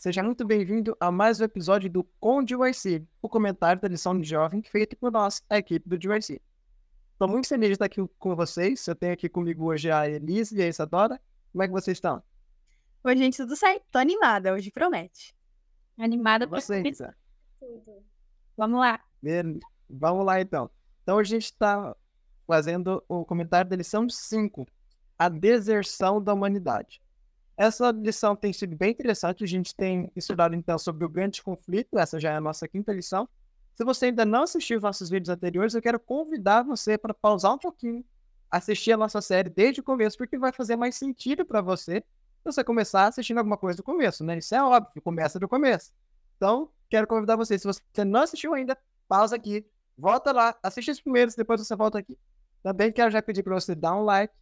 Seja muito bem-vindo a mais um episódio do Com GYC, o comentário da lição de jovem feito por nós, a equipe do GYC. Estou muito feliz de estar aqui com vocês. Eu tenho aqui comigo hoje a Elise e a Isadora. Como é que vocês estão? Oi, gente, tudo certo? Tô animada, hoje promete. Animada pra Vocês, tudo. Vamos lá. Vamos lá então. Então hoje a gente está fazendo o comentário da lição 5, a deserção da humanidade. Essa lição tem sido bem interessante. A gente tem estudado então sobre o grande conflito. Essa já é a nossa quinta lição. Se você ainda não assistiu os nossos vídeos anteriores, eu quero convidar você para pausar um pouquinho, assistir a nossa série desde o começo, porque vai fazer mais sentido para você se você começar assistindo alguma coisa do começo, né? Isso é óbvio, começa do começo. Então, quero convidar você, se você não assistiu ainda, pausa aqui, volta lá, assiste os primeiros, depois você volta aqui. Também quero já pedir para você dar um like,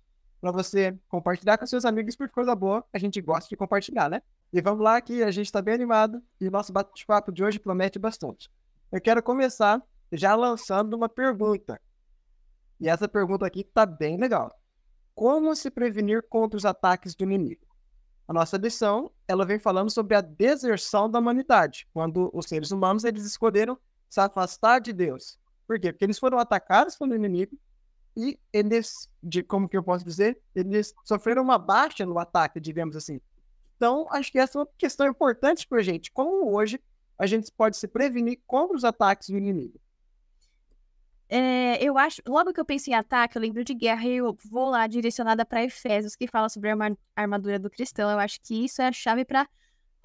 para você compartilhar com seus amigos, por coisa boa, a gente gosta de compartilhar, né? E vamos lá que a gente está bem animado e o nosso bate-papo de hoje promete bastante. Eu quero começar já lançando uma pergunta. E essa pergunta aqui está bem legal. Como se prevenir contra os ataques do inimigo? A nossa lição, ela vem falando sobre a deserção da humanidade, quando os seres humanos eles escolheram se afastar de Deus. Por quê? Porque eles foram atacados pelo inimigo e eles, como que eu posso dizer, eles sofreram uma baixa no ataque, digamos assim. Então, acho que essa é uma questão importante para a gente. Como hoje a gente pode se prevenir contra os ataques do inimigo? Eu acho, logo que eu penso em ataque, eu lembro de guerra e eu vou lá direcionada para Efésios, que fala sobre a armadura do cristão. Eu acho que isso é a chave para,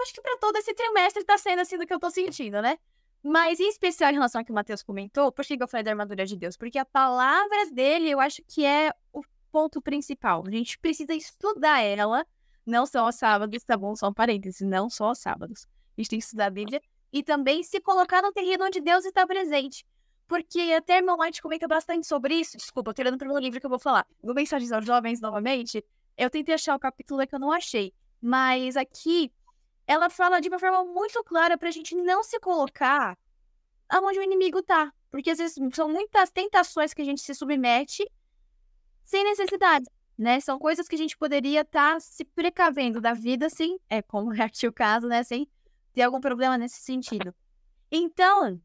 acho que para todo esse trimestre tá sendo assim do que eu tô sentindo, né? Mas em especial em relação ao que o Matheus comentou, por que eu falei da armadura de Deus? Porque a palavra dele eu acho que é o ponto principal. A gente precisa estudar ela, não só aos sábados, tá bom? Só um parênteses, não só aos sábados. A gente tem que estudar a Bíblia e também se colocar no terreno onde Deus está presente. Porque até a irmã White comenta bastante sobre isso. Desculpa, eu tô olhando para o meu livro que eu vou falar. No Mensagens aos Jovens, novamente, eu tentei achar o capítulo que eu não achei. Mas aqui, ela fala de uma forma muito clara pra gente não se colocar aonde o inimigo tá. Porque às vezes são muitas tentações que a gente se submete sem necessidade, né? São coisas que a gente poderia estar se precavendo da vida sem, como é aqui o caso, né? Sem ter algum problema nesse sentido. Então,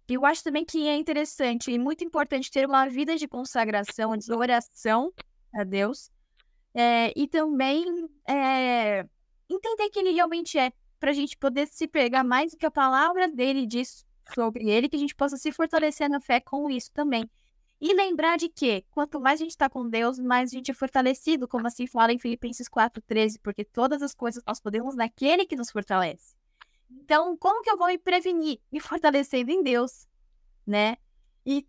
eu acho também que é interessante e muito importante ter uma vida de consagração, de oração a Deus. E também entender que ele realmente é, pra gente poder se pegar mais do que a palavra dele diz sobre ele, que a gente possa se fortalecer na fé com isso também. E lembrar de que, quanto mais a gente está com Deus, mais a gente é fortalecido, como assim fala em Filipenses 4:13, porque todas as coisas nós podemos naquele que nos fortalece. Então, como que eu vou me prevenir? Me fortalecendo em Deus, né? E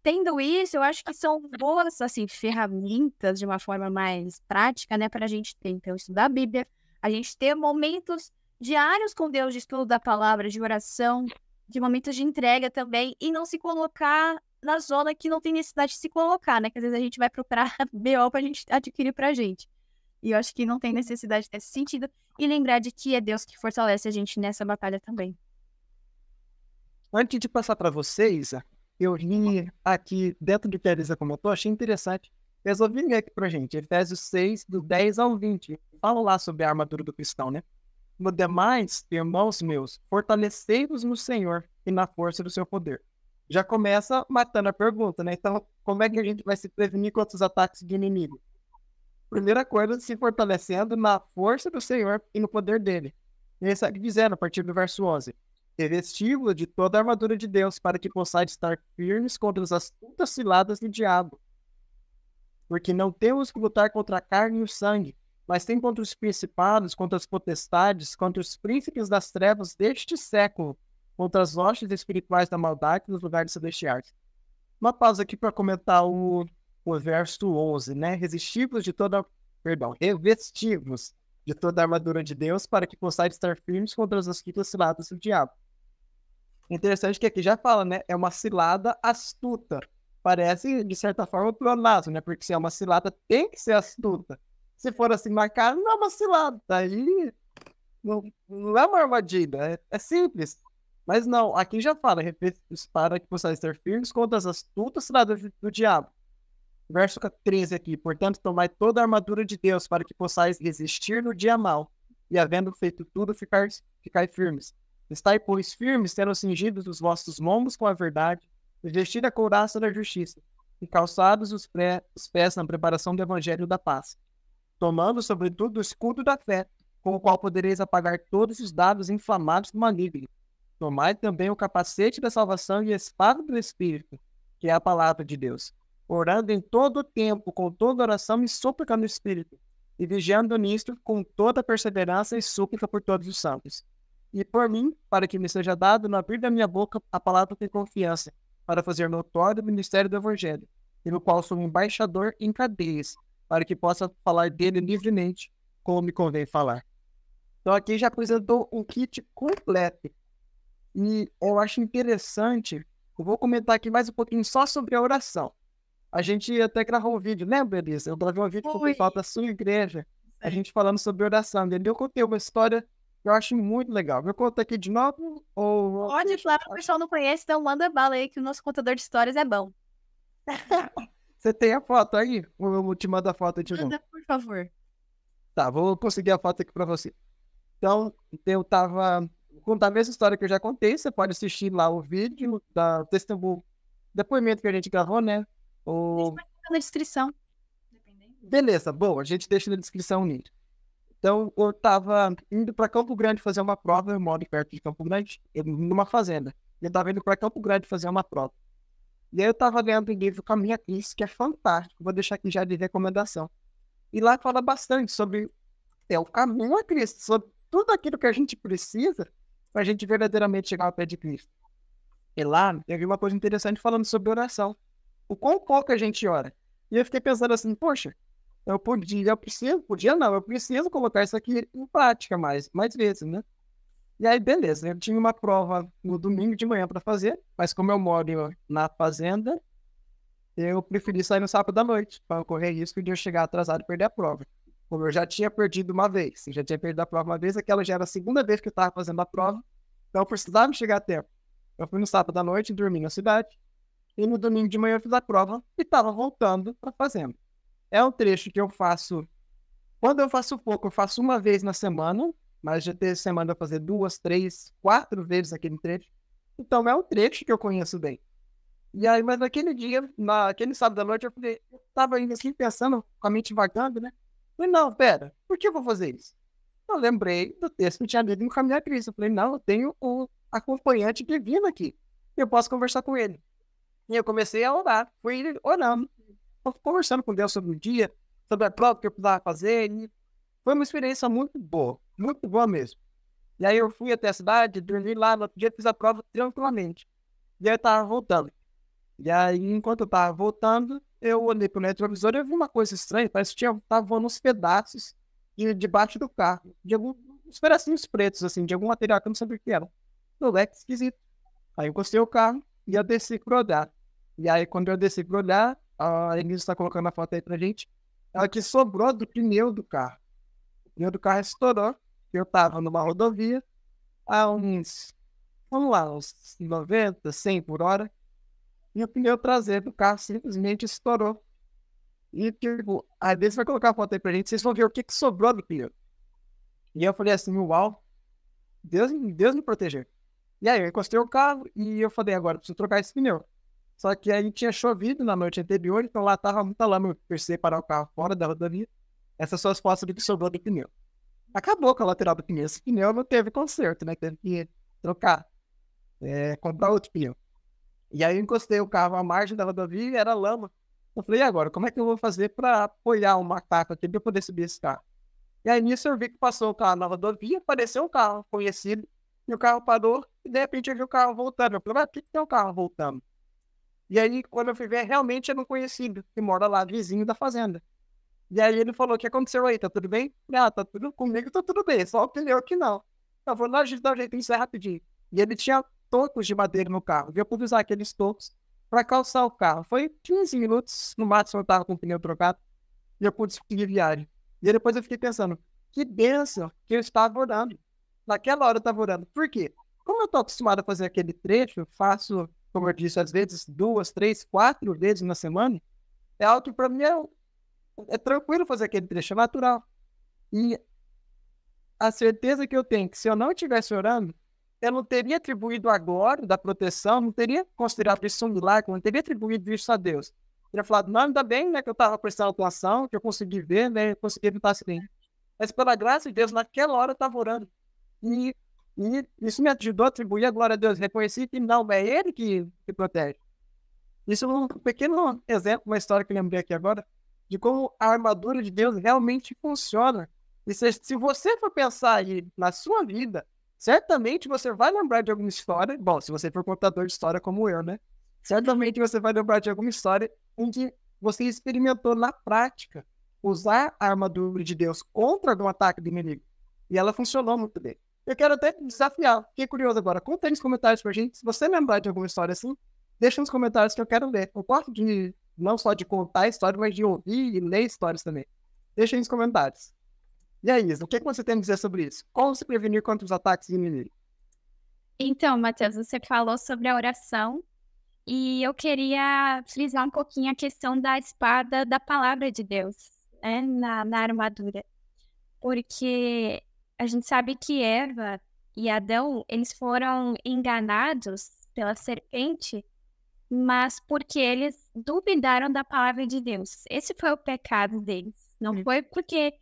tendo isso, eu acho que são boas, assim, ferramentas de uma forma mais prática, né, para a gente ter. Então, estudar a Bíblia, a gente ter momentos diários com Deus de estudo da palavra, de oração, de momentos de entrega também, e não se colocar na zona que não tem necessidade de se colocar, né? Que às vezes a gente vai procurar BO pra gente adquirir pra gente. E eu acho que não tem necessidade nesse sentido. E lembrar de que é Deus que fortalece a gente nessa batalha também. Antes de passar para vocês, eu li aqui dentro do que a Elisa comentou, achei interessante. Resolvi ler aqui para a gente, Efésios 6, do 10 ao 20. Fala lá sobre a armadura do cristão, né? No demais, irmãos meus, fortalecei-vos no Senhor e na força do seu poder. Já começa matando a pergunta, né? Então, como é que a gente vai se prevenir contra os ataques do inimigo? Primeira coisa, se fortalecendo na força do Senhor e no poder dele. E ele segue dizendo, a partir do verso 11, revesti-vos de toda a armadura de Deus, para que possais estar firmes contra as astutas ciladas do diabo. Porque não temos que lutar contra a carne e o sangue, mas sim contra os principados, contra as potestades, contra os príncipes das trevas deste século, contra as hostes espirituais da maldade nos lugares celestiais. Uma pausa aqui para comentar o verso 11, né? Revesti-vos de toda a armadura de Deus, para que possais estar firmes contra as astutas ciladas do diabo. Interessante que aqui já fala, né? É uma cilada astuta. Parece, de certa forma, pleonasmo, né? Porque se é uma cilada, tem que ser astuta. Se for assim marcado, não é uma cilada. Aí não é uma armadilha. É simples. Mas não, aqui já fala, para que possais estar firmes contra as astutas ciladas do diabo. Verso 13 aqui. Portanto, tomai toda a armadura de Deus, para que possais resistir no dia mau. e havendo feito tudo, ficai firmes. Estai, pois, firmes, tendo cingidos os vossos lombos com a verdade, e vestido a couraça da justiça, e calçados os pés na preparação do evangelho da paz, tomando, sobretudo, o escudo da fé, com o qual podereis apagar todos os dados inflamados do maligno. Tomai também o capacete da salvação e a espada do Espírito, que é a palavra de Deus, orando em todo o tempo, com toda oração e súplica no Espírito, e vigiando nisto com toda perseverança e súplica por todos os santos. E por mim, para que me seja dado no abrir da minha boca a palavra de confiança, para fazer notório o ministério do Evangelho, e no qual sou um embaixador em cadeias, para que possa falar dele livremente, como me convém falar. Então aqui já apresentou um kit completo. E eu acho interessante, eu vou comentar aqui mais um pouquinho só sobre a oração. A gente até gravou um vídeo, lembra, Elisa? Eu gravei um vídeo com o pessoal da sua igreja, a gente falando sobre oração. Eu contei uma história que eu acho muito legal. Eu conto aqui de novo? Ou... Pode falar, o pessoal não conhece, então manda bala aí que o nosso contador de histórias é bom. Você tem a foto aí? Eu te mando a foto de novo. Manda, por favor. Tá, vou conseguir a foto aqui pra você. Então, eu tava... Vou contar a mesma história que eu já contei. Você pode assistir lá o vídeo da testemunho, depoimento que a gente gravou, né? Deixa na descrição. Beleza, bom, a gente deixa na descrição o link. Então, eu tava indo para Campo Grande fazer uma prova, eu moro perto de Campo Grande, numa fazenda. Eu tava indo para Campo Grande fazer uma prova. E aí eu tava lendo um livro com a minha Cris, que é fantástico, vou deixar aqui já de recomendação. E lá fala bastante sobre o caminho a Cristo, sobre tudo aquilo que a gente precisa para a gente verdadeiramente chegar ao pé de Cristo. E lá eu vi uma coisa interessante falando sobre oração. O quão pouco a gente ora. E eu fiquei pensando assim, poxa, eu preciso colocar isso aqui em prática mais vezes, né? E aí, beleza, eu tinha uma prova no domingo de manhã para fazer, mas como eu moro na fazenda, eu preferi sair no sábado à noite, para correr risco de eu chegar atrasado e perder a prova. Como eu já tinha perdido uma vez, eu já tinha perdido a prova uma vez, aquela já era a segunda vez que eu estava fazendo a prova, então eu precisava chegar a tempo. Eu fui no sábado à noite, dormi na cidade, e no domingo de manhã eu fiz a prova e estava voltando para a fazenda. É um trecho que eu faço, quando eu faço pouco, eu faço uma vez na semana, mas já teve semana eu fazer 2, 3, 4 vezes aquele trecho. Então é um trecho que eu conheço bem. E aí, mas naquele dia, naquele sábado à noite, eu tava indo assim, pensando, com a mente vagando, né? Falei, não, pera, por que eu vou fazer isso? Eu lembrei do texto que eu tinha lido no Caminho a Cristo. Eu falei, não, eu tenho um acompanhante divino aqui. Eu posso conversar com ele. E eu comecei a orar. Fui orando, conversando com Deus sobre o dia, sobre a prova que eu precisava fazer. E foi uma experiência muito boa mesmo. E aí eu fui até a cidade, dormi lá, no outro dia fiz a prova tranquilamente. E aí eu tava voltando. E aí, enquanto eu tava voltando, eu olhei pro retrovisor e eu vi uma coisa estranha, parece que tava voando uns pedaços debaixo do carro, de uns pedacinhos pretos, assim, de algum material que eu não sabia o que era. Eu, que esquisito. Aí eu encostei o carro e eu desci pro olhar. E aí, quando eu desci pro olhar, a Elisa tá colocando a foto aí pra gente, ela que sobrou do pneu do carro. O pneu do carro estourou, eu tava numa rodovia, a uns, vamos lá, uns 90, 100 por hora, e o pneu traseiro do carro simplesmente estourou. E, tipo, a Elisa vai colocar a foto aí pra gente, vocês vão ver o que sobrou do pneu. E eu falei assim, uau, Deus me protegeu. E aí eu encostei o carro e eu falei, agora preciso trocar esse pneu. Só que aí tinha chovido na noite anterior, então lá tava muita lama, eu precisei parar o carro fora da rodovia. Essas são as fotos do que sobrou do pneu. Acabou com a lateral do pneu. Esse pneu não teve conserto, né? Teve que trocar, comprar outro pneu. E aí eu encostei o carro à margem da rodovia e era lama. Eu falei, e agora, como é que eu vou fazer para apoiar um macaco aqui para eu poder subir esse carro? E aí nisso eu vi que passou o carro na rodovia, apareceu um carro conhecido, e o carro parou, e de repente eu vi o carro voltando. Eu falei, mas por que tem um carro voltando? E aí, quando eu fui ver, realmente era um conhecido, que mora lá, vizinho da fazenda. E aí ele falou, o que aconteceu aí? Tá tudo bem? Tá tudo comigo, tá tudo bem, só o pneu que não. Eu falei, não, a gente dá um jeito nisso rapidinho. E ele tinha tocos de madeira no carro, eu pude usar aqueles tocos para calçar o carro. Foi 15 minutos, no máximo eu tava com o pneu trocado, e eu pude seguir viagem. E aí depois eu fiquei pensando, que bênção que eu estava orando. Naquela hora eu estava orando. Por quê? Como eu tô acostumado a fazer aquele trecho, eu faço, como eu disse, às vezes 2, 3, 4 vezes na semana, é algo que para mim é tranquilo fazer aquele trecho, é natural. E a certeza que eu tenho que se eu não estivesse orando, eu não teria atribuído a glória da proteção, não teria considerado isso um milagre, não teria atribuído isso a Deus. Eu teria falado, não, ainda bem, né, que eu estava prestando atenção, que eu consegui ver, né, consegui evitar acidente. Mas pela graça de Deus, naquela hora eu estava orando. E isso me ajudou a atribuir a glória a Deus. Reconheci que não, é Ele que protege. Isso é um pequeno exemplo, uma história que eu lembrei aqui agora, de como a armadura de Deus realmente funciona. E se você for pensar aí na sua vida, certamente você vai lembrar de alguma história. Bom, se você for contador de história como eu, né? Certamente você vai lembrar de alguma história em que você experimentou na prática usar a armadura de Deus contra algum ataque do inimigo. E ela funcionou muito bem. Eu quero até desafiar. Fiquei curioso agora. Conta aí nos comentários pra gente. Se você lembrar de alguma história assim, deixa nos comentários que eu quero ler. Eu gosto de não só de contar a história, mas de ouvir e ler histórias também. Deixa aí nos comentários. E aí, Isa, o que você tem a dizer sobre isso? Como se prevenir contra os ataques inimigos? Então, Matheus, você falou sobre a oração e eu queria frisar um pouquinho a questão da espada da palavra de Deus, né, na armadura. Porque a gente sabe que Eva e Adão, eles foram enganados pela serpente, mas porque eles duvidaram da palavra de Deus. Esse foi o pecado deles. Não foi porque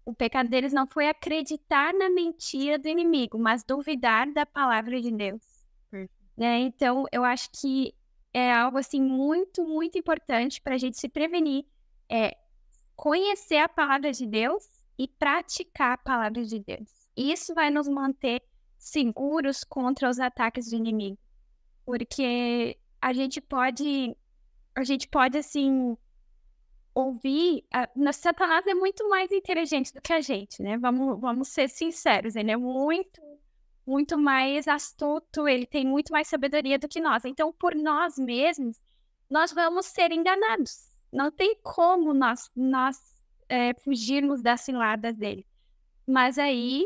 o pecado deles não foi acreditar na mentira do inimigo, mas duvidar da palavra de Deus. Né? Então, eu acho que é algo assim muito, muito importante para a gente se prevenir. É conhecer a palavra de Deus e praticar a palavra de Deus. Isso vai nos manter seguros contra os ataques do inimigo. Porque a gente pode assim, ouvir... Satanás é muito mais inteligente do que a gente, né? Vamos ser sinceros. Ele é muito, muito mais astuto, ele tem muito mais sabedoria do que nós. Então, por nós mesmos, nós vamos ser enganados. Não tem como nós fugirmos das ciladas dele. Mas aí,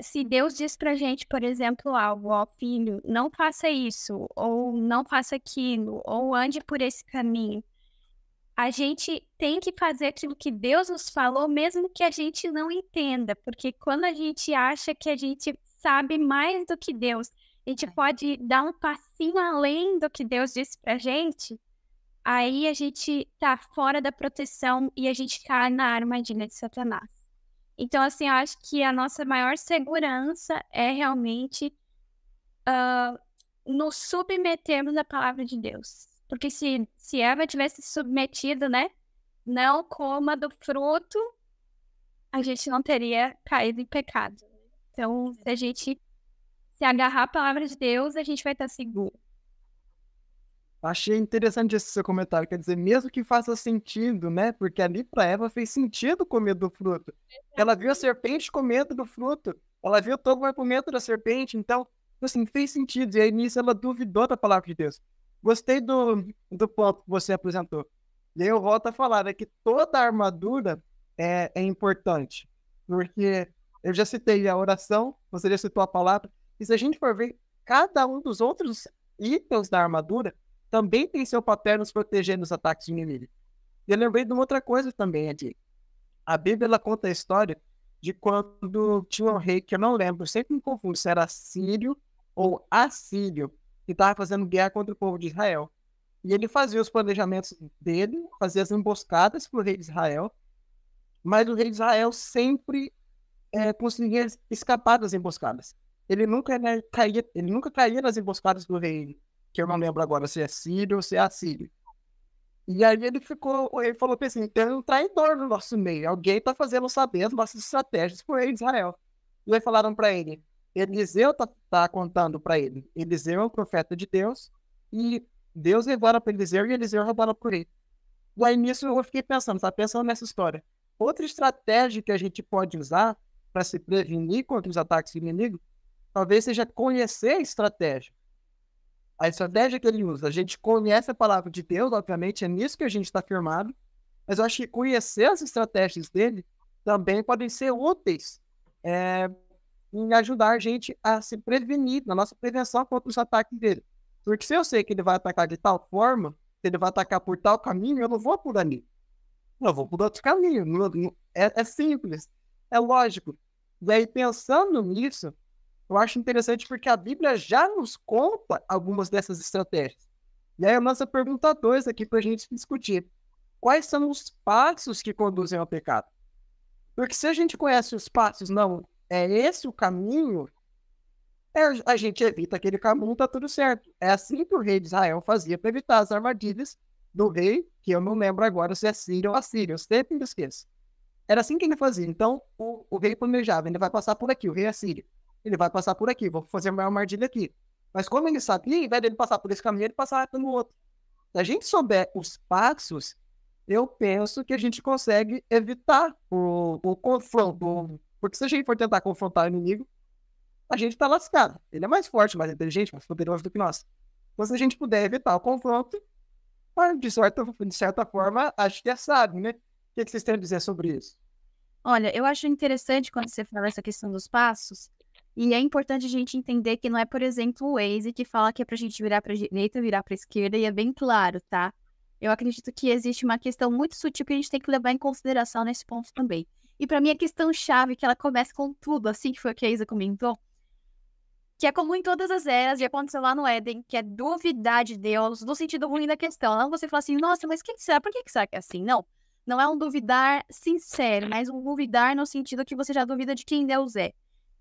se Deus diz pra gente, por exemplo, algo, ó, filho, não faça isso, ou não faça aquilo, ou ande por esse caminho, a gente tem que fazer aquilo que Deus nos falou, mesmo que a gente não entenda, porque quando a gente acha que a gente sabe mais do que Deus, a gente pode dar um passinho além do que Deus disse pra gente, aí a gente tá fora da proteção e a gente cai na armadilha de Satanás. Então, assim, eu acho que a nossa maior segurança é realmente nos submetermos à palavra de Deus. Porque se Eva tivesse submetido, né, não coma do fruto, a gente não teria caído em pecado. Então, se a gente se agarrar à palavra de Deus, a gente vai estar seguro. Achei interessante esse seu comentário, quer dizer, mesmo que faça sentido, né? Porque ali para Eva fez sentido comer do fruto. Ela viu a serpente comendo do fruto, ela viu todo o argumento da serpente, então, assim, fez sentido. E aí nisso ela duvidou da palavra de Deus. Gostei do ponto que você apresentou. E aí eu volto a falar, né, que toda a armadura é importante, porque eu já citei a oração, você já citou a palavra, e se a gente for ver, cada um dos outros itens da armadura também tem seu papel nos proteger dos ataques do inimigo. E eu lembrei de uma outra coisa também, Adi. A Bíblia ela conta a história de quando tinha um rei, que eu não lembro, sempre me confundo se era sírio ou assírio, que estava fazendo guerra contra o povo de Israel. E ele fazia os planejamentos dele, fazia as emboscadas para o rei de Israel, mas o rei de Israel sempre conseguia escapar das emboscadas. Ele nunca caía nas emboscadas do rei, que eu não lembro agora se é sírio ou se é assírio. E aí ele falou assim, tem um traidor no nosso meio, alguém está fazendo saber as nossas estratégias para o rei de Israel. E aí falaram para ele, Eliseu tá contando para ele, Eliseu é o profeta de Deus, e Deus levara para Eliseu e Eliseu roubara para ele. E aí nisso eu fiquei pensando nessa história. Outra estratégia que a gente pode usar para se prevenir contra os ataques inimigos, talvez seja conhecer a estratégia. A estratégia que ele usa, a gente conhece a palavra de Deus, obviamente, é nisso que a gente está firmado, mas eu acho que conhecer as estratégias dele também podem ser úteis em ajudar a gente a se prevenir, na nossa prevenção contra os ataques dele. Porque se eu sei que ele vai atacar de tal forma, se ele vai atacar por tal caminho, eu não vou por ali. Eu vou por outro caminho. É simples, é lógico. E aí, pensando nisso, eu acho interessante porque a Bíblia já nos conta algumas dessas estratégias. E aí, a nossa pergunta 2 aqui para a gente discutir. Quais são os passos que conduzem ao pecado? Porque se a gente conhece os passos, não, é esse o caminho, a gente evita aquele caminho, tá tudo certo. É assim que o rei de Israel fazia para evitar as armadilhas do rei, que eu não lembro agora se é sírio ou assírio, eu sempre me esqueço. Era assim que ele fazia. Então, o rei planejava, ele vai passar por aqui, o rei assírio. Ele vai passar por aqui, vou fazer uma armadilha aqui. Mas como ele sabia, ao invés dele passar por esse caminho, ele passava pelo outro. Se a gente souber os passos, eu penso que a gente consegue evitar o confronto. Porque se a gente for tentar confrontar o inimigo, a gente tá lascado. Ele é mais forte, mais inteligente, mais poderoso do que nós. Então, se a gente puder evitar o confronto, de certa forma, acho que é sábio, né? O que vocês têm a dizer sobre isso? Olha, eu acho interessante quando você fala essa questão dos passos, e é importante a gente entender que não é, por exemplo, o Waze que fala que é pra gente virar pra direita, virar pra esquerda, e é bem claro, tá? Eu acredito que existe uma questão muito sutil que a gente tem que levar em consideração nesse ponto também. E pra mim a questão chave, que ela começa com tudo, assim que foi o que a Isa comentou, que é comum em todas as eras, e aconteceu lá no Éden, que é duvidar de Deus, no sentido ruim da questão. Não você fala assim, nossa, mas o que será? Por que será que é assim? Não. Não é um duvidar sincero, mas um duvidar no sentido que você já duvida de quem Deus é.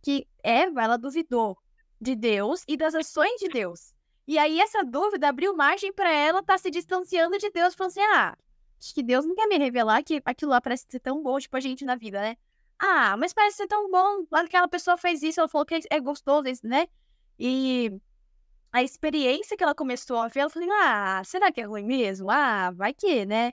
Que Eva, ela duvidou de Deus e das ações de Deus. E aí essa dúvida abriu margem para ela estar se distanciando de Deus, falando assim, acho que Deus não quer me revelar que aquilo lá parece ser tão bom, tipo a gente na vida, né? Mas parece ser tão bom. Aquela pessoa fez isso, ela falou que é gostoso, né? E a experiência que ela começou a ver, ela falou, será que é ruim mesmo? Vai que, né?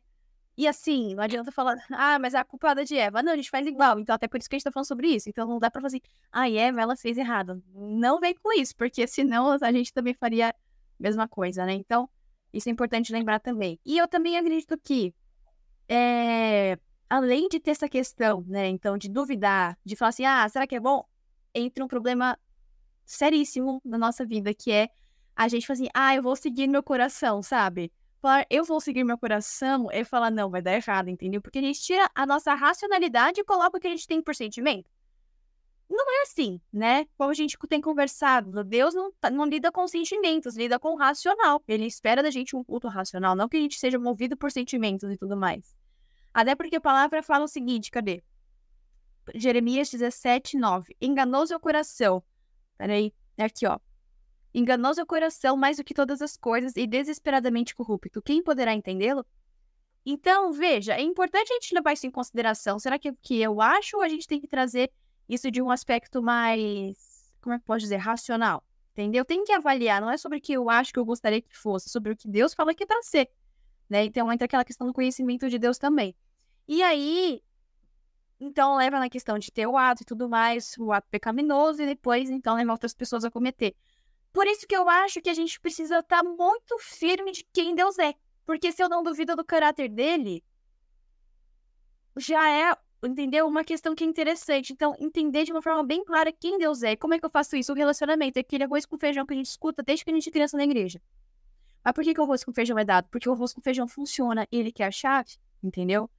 E assim, não adianta falar, mas é a culpada de Eva. Não, a gente faz igual. Então, até por isso que a gente tá falando sobre isso. Então, não dá pra falar assim, Eva, ela fez errado. Não vem com isso, porque senão a gente também faria a mesma coisa, né? Então, isso é importante lembrar também. E eu também acredito que, além de ter essa questão, né, então, de duvidar, de falar assim, será que é bom? Entra um problema seríssimo na nossa vida, que é a gente falar assim, eu vou seguir meu coração, sabe? Falar, eu vou seguir meu coração, é falar, não, vai dar errado, entendeu? Porque a gente tira a nossa racionalidade e coloca o que a gente tem por sentimento. Não é assim, né? Como a gente tem conversado, Deus não lida com sentimentos, lida com o racional. Ele espera da gente um culto racional, não que a gente seja movido por sentimentos e tudo mais. Até porque a palavra fala o seguinte, cadê? Jeremias 17:9. Enganoso é o coração. Peraí, aqui, ó. Enganoso é o coração mais do que todas as coisas e desesperadamente corrupto. Quem poderá entendê-lo? Então, veja, é importante a gente levar isso em consideração. Será que é o que eu acho ou a gente tem que trazer isso de um aspecto mais, como é que pode dizer, racional? Entendeu? Tem que avaliar, não é sobre o que eu acho que eu gostaria que fosse, sobre o que Deus fala que é para ser, né? Então, entra aquela questão do conhecimento de Deus também. E aí, então, leva na questão de ter o ato e tudo mais, o ato pecaminoso, e depois, então, leva outras pessoas a cometer. Por isso que eu acho que a gente precisa estar muito firme de quem Deus é. Porque se eu não duvido do caráter dele, já é, entendeu? Uma questão que é interessante. Então, entender de uma forma bem clara quem Deus é. Como é que eu faço isso? O relacionamento é aquele arroz com feijão que a gente escuta desde que a gente é criança na igreja. Mas por que o arroz com feijão é dado? Porque o arroz com feijão funciona, ele que é a chave, entendeu?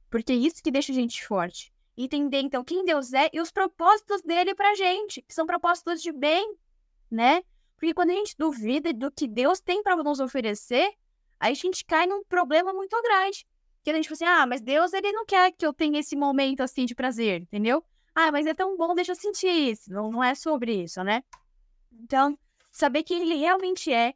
Porque é isso que deixa a gente forte. Entender, então, quem Deus é e os propósitos dele pra gente, que são propósitos de bem, né? Porque quando a gente duvida do que Deus tem para nos oferecer, aí a gente cai num problema muito grande. Que a gente fala assim, mas Deus, ele não quer que eu tenha esse momento, assim, de prazer, entendeu? Mas é tão bom, deixa eu sentir isso. Não é sobre isso, né? Então, saber quem ele realmente é.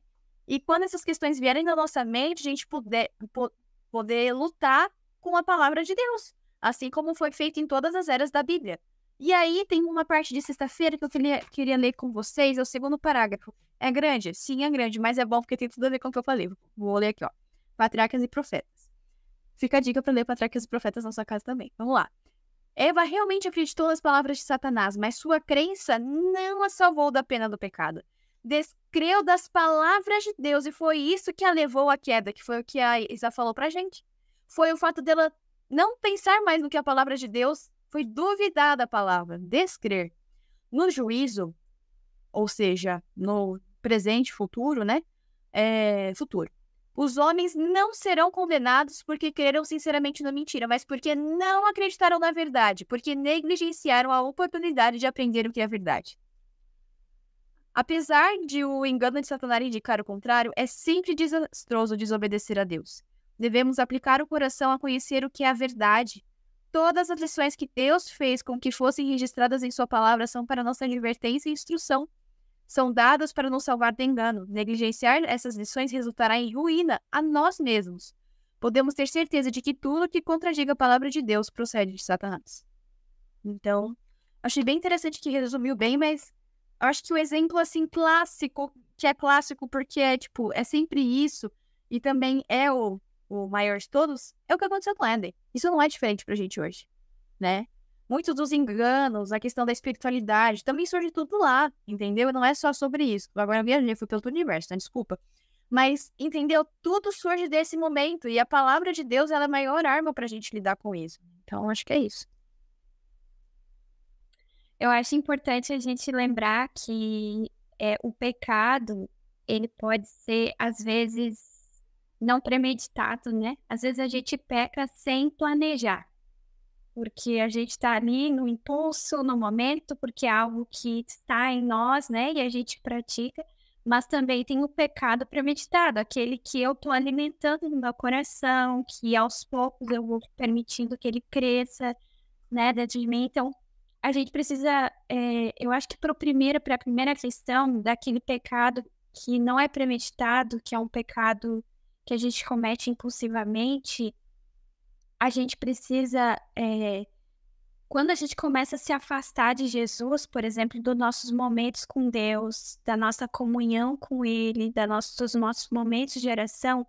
E quando essas questões vierem na nossa mente, a gente poder lutar com a palavra de Deus. Assim como foi feito em todas as eras da Bíblia. E aí tem uma parte de sexta-feira que eu queria ler com vocês, é o segundo parágrafo. É grande? Sim, é grande, mas é bom porque tem tudo a ver com o que eu falei. Vou ler aqui, ó. Patriarcas e Profetas. Fica a dica para ler Patriarcas e Profetas na sua casa também. Vamos lá. Eva realmente acreditou nas palavras de Satanás, mas sua crença não a salvou da pena do pecado. Descreu das palavras de Deus e foi isso que a levou à queda, que foi o que a Isa falou pra gente. Foi o fato dela não pensar mais no que a palavra de Deus, foi duvidar da palavra, descrer. No juízo, ou seja, no presente, futuro, né? Futuro. Os homens não serão condenados porque creram sinceramente na mentira, mas porque não acreditaram na verdade, porque negligenciaram a oportunidade de aprender o que é verdade. Apesar de o engano de Satanás indicar o contrário, é sempre desastroso desobedecer a Deus. Devemos aplicar o coração a conhecer o que é a verdade. Todas as lições que Deus fez com que fossem registradas em sua palavra são para nossa advertência e instrução. São dadas para nos salvar do engano. Negligenciar essas lições resultará em ruína a nós mesmos. Podemos ter certeza de que tudo que contradiga a palavra de Deus procede de Satanás. Então, achei bem interessante que resumiu bem, mas acho que o exemplo, assim, clássico, que é clássico porque é sempre isso, e também é o maior de todos, é o que aconteceu com Éden. Isso não é diferente pra gente hoje, né? Muitos dos enganos, a questão da espiritualidade, também surge tudo lá, entendeu? Não é só sobre isso. Agora eu viajei, fui pelo universo, tá? Desculpa. Mas, entendeu? Tudo surge desse momento, e a palavra de Deus ela é a maior arma pra gente lidar com isso. Então, acho que é isso. Eu acho importante a gente lembrar que o pecado, ele pode ser, às vezes, não premeditado, né? Às vezes a gente peca sem planejar, porque a gente está ali no impulso, no momento, porque é algo que está em nós, né? E a gente pratica, mas também tem o pecado premeditado, aquele que eu estou alimentando no meu coração, que aos poucos eu vou permitindo que ele cresça, né, dentro de mim. Então, a gente precisa, eu acho que para a primeira questão daquele pecado que não é premeditado, que é um pecado que a gente comete impulsivamente, a gente precisa, quando a gente começa a se afastar de Jesus, por exemplo, dos nossos momentos com Deus, da nossa comunhão com Ele, dos nossos momentos de oração,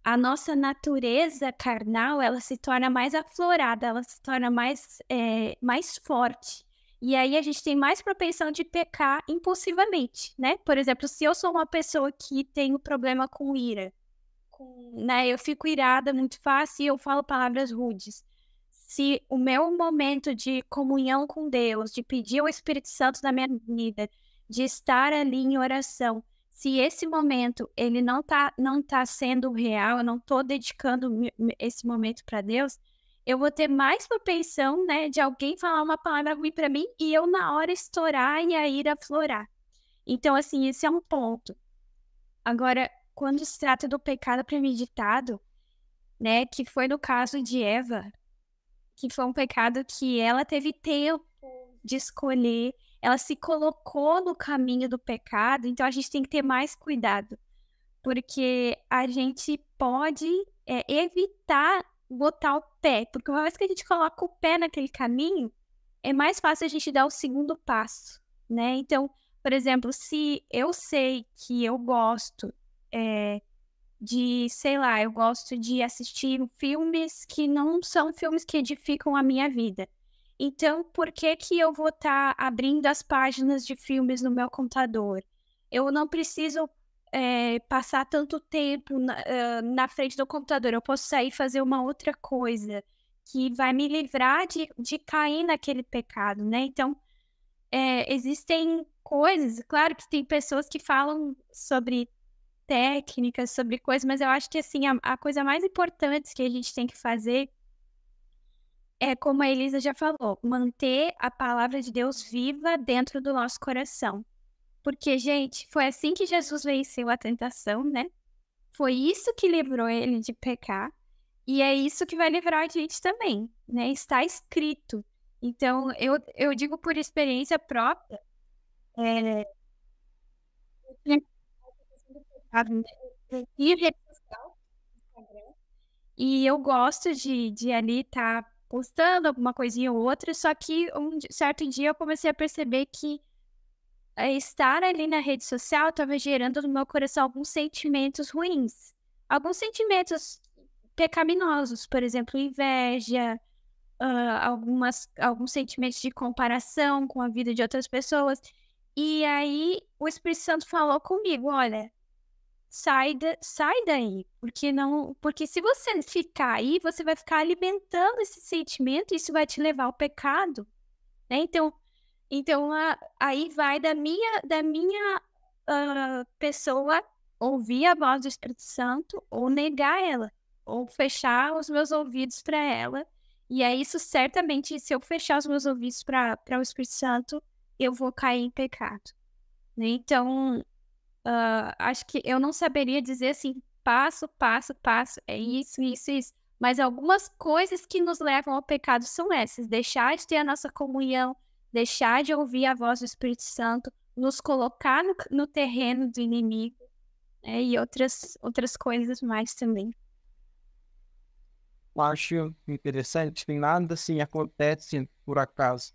a nossa natureza carnal, ela se torna mais aflorada, ela se torna mais forte. E aí a gente tem mais propensão de pecar impulsivamente, né? Por exemplo, se eu sou uma pessoa que tem problema com ira, né? Eu fico irada muito fácil e eu falo palavras rudes. Se o meu momento de comunhão com Deus, de pedir o Espírito Santo na minha vida, de estar ali em oração, se esse momento ele não tá sendo real, eu não tô dedicando esse momento para Deus, eu vou ter mais propensão, né, de alguém falar uma palavra ruim para mim e eu na hora estourar e a ira aflorar. Então, assim, esse é um ponto. Agora, quando se trata do pecado premeditado, né, que foi no caso de Eva, que foi um pecado que ela teve tempo de escolher, ela se colocou no caminho do pecado, então a gente tem que ter mais cuidado, porque a gente pode evitar botar o pé, porque uma vez que a gente coloca o pé naquele caminho, é mais fácil a gente dar o segundo passo, né? Então, por exemplo, se eu sei que eu gosto eu gosto de assistir filmes que não são filmes que edificam a minha vida. Então, por que que eu vou estar abrindo as páginas de filmes no meu computador? Eu não preciso passar tanto tempo na frente do computador. Eu posso sair e fazer uma outra coisa que vai me livrar de cair naquele pecado, né? Então, existem coisas, claro que tem pessoas que falam sobre técnicas, sobre coisas, mas eu acho que assim, a coisa mais importante que a gente tem que fazer é, como a Elisa já falou, manter a palavra de Deus viva dentro do nosso coração. Porque, gente, foi assim que Jesus venceu a tentação, né? Foi isso que livrou ele de pecar. E é isso que vai livrar a gente também, né? Está escrito. Então, eu digo por experiência própria, e rede social, Instagram, e eu gosto de ali estar postando alguma coisinha ou outra, só que um certo dia eu comecei a perceber que estar ali na rede social estava gerando no meu coração alguns sentimentos ruins. Alguns sentimentos pecaminosos, por exemplo, inveja, alguns sentimentos de comparação com a vida de outras pessoas. E aí o Espírito Santo falou comigo, olha, sai daí, porque se você ficar aí, você vai ficar alimentando esse sentimento e isso vai te levar ao pecado, né? Então aí vai da minha pessoa ouvir a voz do Espírito Santo ou negar ela, ou fechar os meus ouvidos para ela. E é isso, certamente, se eu fechar os meus ouvidos para o Espírito Santo, eu vou cair em pecado, né? Então, acho que eu não saberia dizer assim, passo, é isso, isso, isso. Mas algumas coisas que nos levam ao pecado são essas: deixar de ter a nossa comunhão, deixar de ouvir a voz do Espírito Santo, nos colocar no terreno do inimigo, né? E outras coisas mais também. Eu acho interessante, tem nada assim acontece por acaso.